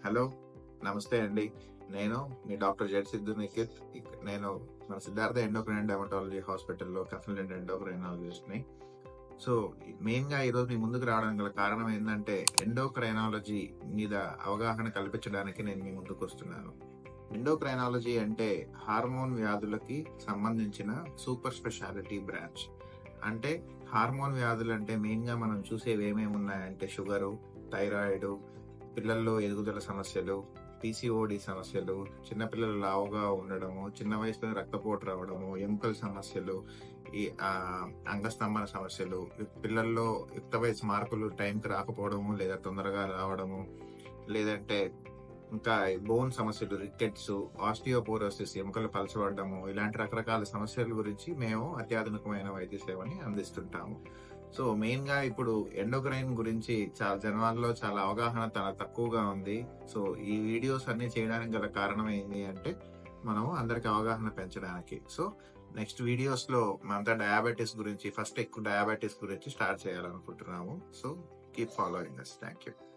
Hello. నమస్తే అండి. నేను మీ డాక్టర్ జెడ్ సిద్ధు నిఖిత్. నేను మన సిద్ధార్థ ఎండోక్రైన్ డెర్మటాలజీ హాస్పిటల్‌లో కన్సల్టెంట్ ఎండోక్రైనాలజిస్ట్‌ని. సో, మెయిన్‌గా ఈరోజు మీ ముందుకు రావడానికి గల కారణం ఏందంటే, ఎండోక్రైనాలజీ మీద అవగాహన కల్పించడానికి నేను మీ ముందుకొస్తున్నాను. ఎండోక్రైనాలజీ అంటే హార్మోన్ వ్యాధులకి సంబంధించిన సూపర్ స్పెషాలిటీ బ్రాంచ్. అంటే హార్మోన్ వ్యాధులంటే మెయిన్‌గా మనం చూసేవి ఏమేమి ఉన్నాయంటే షుగరు, థైరాయిడు, పిల్లల్లో ఎదుగుదల సమస్యలు, పీసీఓడి సమస్యలు, చిన్నపిల్లలు లావుగా ఉండడము, చిన్న వయసులో రక్తపోటు రావడము, ఎముకల సమస్యలు, ఈ అంగస్తంభన సమస్యలు, పిల్లల్లో యుక్త వయసు మార్పులు టైంకి రాకపోవడము లేదా తొందరగా రావడము, లేదంటే ఇంకా బోన్ సమస్యలు, రికెట్స్, ఆస్టియోపోరోసిస్, ఎముకలు పలచబడడము, ఇలాంటి రకరకాల సమస్యల గురించి మేము అత్యాధునికమైన వైద్య సేవని అందిస్తుంటాము. సో మెయిన్ గా ఇప్పుడు ఎండోక్రైన్ గురించి చాలా జనాల్లో చాలా అవగాహన చాలా తక్కువగా ఉంది. సో ఈ వీడియోస్ అన్ని చేయడానికి గల కారణం ఏంటి అంటే మనం అందరికి అవగాహన పెంచడానికి. సో నెక్స్ట్ వీడియోస్ లో మనంతా డయాబెటీస్ గురించి, ఫస్ట్ ఎక్కువ డయాబెటీస్ గురించి స్టార్ట్ చేయాలనుకుంటున్నాము. So keep following us. Thank you.